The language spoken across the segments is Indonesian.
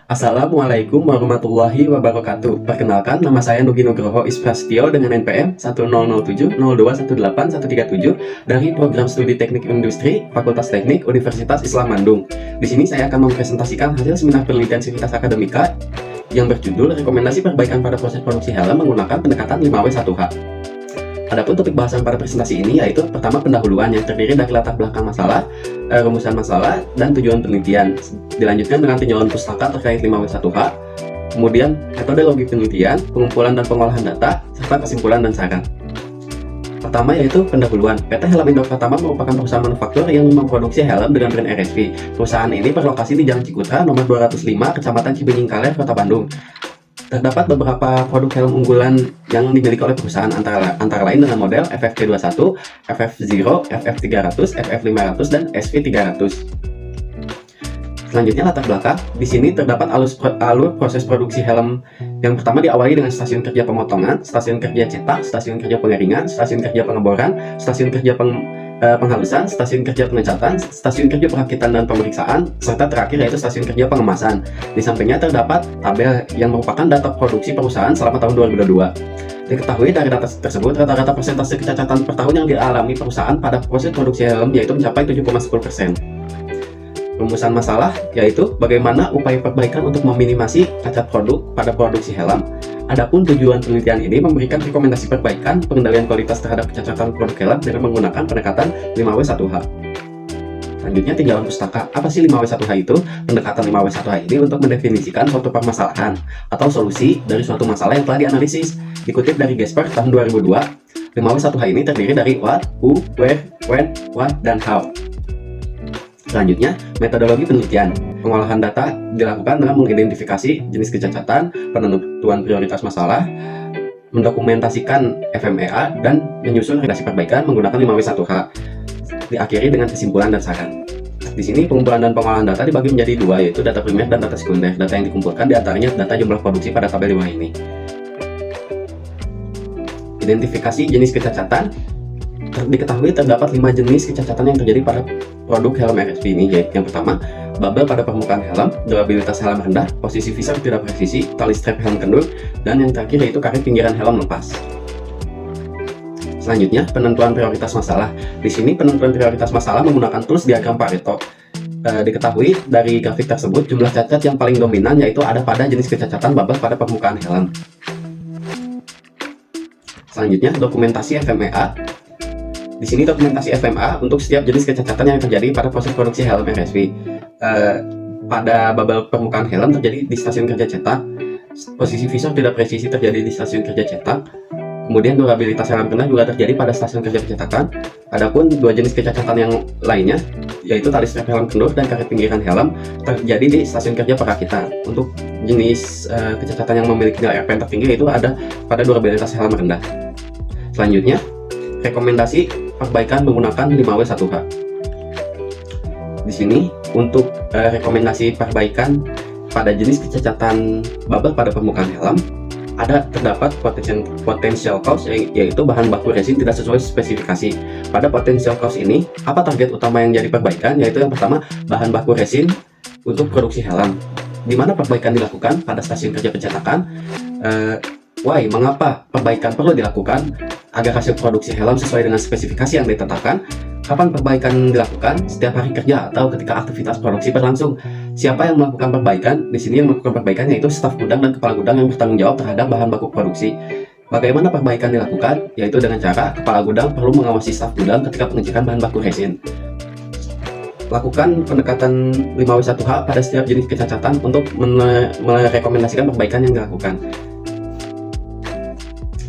Assalamualaikum warahmatullahi wabarakatuh. Perkenalkan, nama saya Nugi Nugroho Isprastio dengan NPM 100702181137 dari Program Studi Teknik Industri Fakultas Teknik Universitas Islam Bandung. Di sini saya akan mempresentasikan hasil seminar penelitian Sivitas Akademika yang berjudul Rekomendasi Perbaikan pada Proses Produksi Helm menggunakan pendekatan 5W1H. Adapun topik bahasan pada presentasi ini yaitu pertama pendahuluan yang terdiri dari latar belakang masalah, rumusan masalah, dan tujuan penelitian. Dilanjutkan dengan tinjauan pustaka terkait 5W1H, kemudian metodologi penelitian, pengumpulan dan pengolahan data, serta kesimpulan dan saran. Pertama yaitu pendahuluan. PT Helm Indo Pratama merupakan perusahaan manufaktur yang memproduksi helm dengan brand RSV. Perusahaan ini berlokasi di Jalan Cikutra, nomor 205, Kecamatan Cibenying Kaler, Kota Bandung. Terdapat beberapa produk helm unggulan yang dimiliki oleh perusahaan antara lain dengan model FFT21, FF0, FF300, FF500, dan SV300. Selanjutnya latar belakang. Di sini terdapat alur proses produksi helm. Yang pertama diawali dengan stasiun kerja pemotongan, stasiun kerja cetak, stasiun kerja pengeringan, stasiun kerja pengeboran, stasiun kerja penghalusan, stasiun kerja pengecatan, stasiun kerja perakitan dan pemeriksaan, serta terakhir yaitu stasiun kerja pengemasan. Di sampingnya terdapat tabel yang merupakan data produksi perusahaan selama tahun 2022. Diketahui dari data tersebut, rata-rata persentase kecacatan per tahun yang dialami perusahaan pada proses produksi helm yaitu mencapai 7,10%. Rumusan masalah yaitu bagaimana upaya perbaikan untuk meminimasi cacat produk pada produksi helm. Adapun tujuan penelitian ini memberikan rekomendasi perbaikan pengendalian kualitas terhadap kecacatan produk helm dengan menggunakan pendekatan 5W1H. Selanjutnya tinjauan pustaka. Apa sih 5W1H itu? Pendekatan 5W1H ini untuk mendefinisikan suatu permasalahan atau solusi dari suatu masalah yang telah dianalisis. Dikutip dari Gesper tahun 2002, 5W1H ini terdiri dari what, who, where, when, what, dan how. Selanjutnya, metodologi penelitian. Pengolahan data dilakukan dengan mengidentifikasi jenis kecacatan, penentuan prioritas masalah, mendokumentasikan FMEA, dan menyusun rekomendasi perbaikan menggunakan 5W1H. Diakhiri dengan kesimpulan dan saran. Di sini pengumpulan dan pengolahan data dibagi menjadi dua, yaitu data primer dan data sekunder. Data yang dikumpulkan diantaranya data jumlah produksi pada tabel di bawah ini. Identifikasi jenis kecacatan. Diketahui terdapat 5 jenis kecacatan yang terjadi pada produk helm RSV ini, yaitu yang pertama, bubble pada permukaan helm, durabilitas helm rendah, posisi visor tidak presisi, tali strap helm kendur, dan yang terakhir yaitu karet pinggiran helm lepas. Selanjutnya, penentuan prioritas masalah. Di sini penentuan prioritas masalah menggunakan tools diagram Pareto. Diketahui dari grafik tersebut jumlah cacat yang paling dominan yaitu ada pada jenis kecacatan bubble pada permukaan helm. Selanjutnya, dokumentasi FMEA. Di sini dokumentasi FMA untuk setiap jenis kecacatan yang terjadi pada proses produksi helm RSV. Pada bubble permukaan helm terjadi di stasiun kerja cetak, posisi visor tidak presisi terjadi di stasiun kerja cetak, kemudian durabilitas helm rendah juga terjadi pada stasiun kerja pencetakan. Adapun dua jenis kecacatan yang lainnya, yaitu tali strap helm kendur dan karet pinggiran helm, terjadi di stasiun kerja perakitan. Untuk jenis kecacatan yang memiliki nilai RPM tertinggi itu ada pada durabilitas helm rendah. Selanjutnya, rekomendasi perbaikan menggunakan 5W1H. Di sini untuk rekomendasi perbaikan pada jenis kecacatan bubble pada permukaan helm terdapat potential cause yaitu bahan baku resin tidak sesuai spesifikasi. Pada potential cause ini, apa target utama yang jadi perbaikan? Yaitu yang pertama, bahan baku resin untuk produksi helm. Di mana perbaikan dilakukan pada stasiun kerja pencetakan. Why? Mengapa perbaikan perlu dilakukan agar hasil produksi helm sesuai dengan spesifikasi yang ditetapkan? Kapan perbaikan dilakukan? Setiap hari kerja atau ketika aktivitas produksi berlangsung? Siapa yang melakukan perbaikan? Di sini yang melakukan perbaikan yaitu staf gudang dan kepala gudang yang bertanggung jawab terhadap bahan baku produksi. Bagaimana perbaikan dilakukan? Yaitu dengan cara kepala gudang perlu mengawasi staf gudang ketika pengecekan bahan baku resin. Lakukan pendekatan 5W1H pada setiap jenis kecacatan untuk merekomendasikan perbaikan yang dilakukan.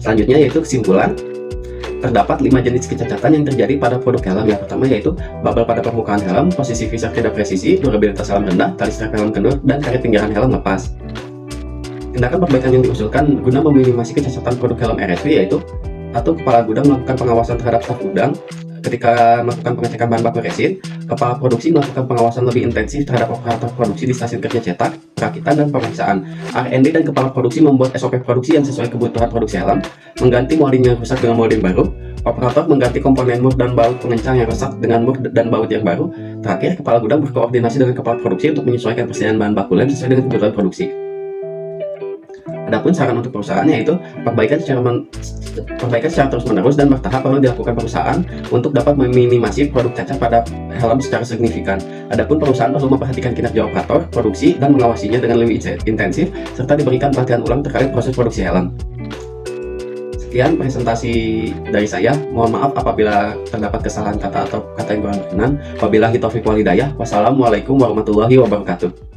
Selanjutnya yaitu kesimpulan. Terdapat 5 jenis kecacatan yang terjadi pada produk helm. Yang pertama yaitu bubble pada permukaan helm, posisi visor tidak presisi, durabilitas helm rendah, tali strap helm kendur, dan karet pinggiran helm lepas. Tindakan perbaikan yang diusulkan guna meminimasi kecacatan produk helm RSV yaitu: 1. Kepala gudang melakukan pengawasan terhadap staf gudang ketika melakukan pengecekan bahan baku resin. Kepala produksi melakukan pengawasan lebih intensif terhadap operator produksi di stasiun kerja cetak, perakitan, dan pemeriksaan. R&D dan kepala produksi membuat SOP produksi yang sesuai kebutuhan produksi helm, mengganti molding yang rusak dengan molding baru, Operator mengganti komponen mur dan baut pengencang yang rusak dengan mur dan baut yang baru. Terakhir, kepala gudang berkoordinasi dengan kepala produksi untuk menyesuaikan persediaan bahan baku lem sesuai dengan kebutuhan produksi. Adapun saran untuk perusahaan yaitu perbaikan secara terus-menerus dan bertahap perlu dilakukan perusahaan untuk dapat meminimasi produk cacat pada helm secara signifikan. Adapun perusahaan perlu memperhatikan kinerja operator, produksi, dan mengawasinya dengan lebih intensif, serta diberikan pelatihan ulang terkait proses produksi helm. Sekian presentasi dari saya. Mohon maaf apabila terdapat kesalahan kata atau kata yang kurang berkenan. Wabillahi taufiq wal hidayah. Wassalamualaikum warahmatullahi wabarakatuh.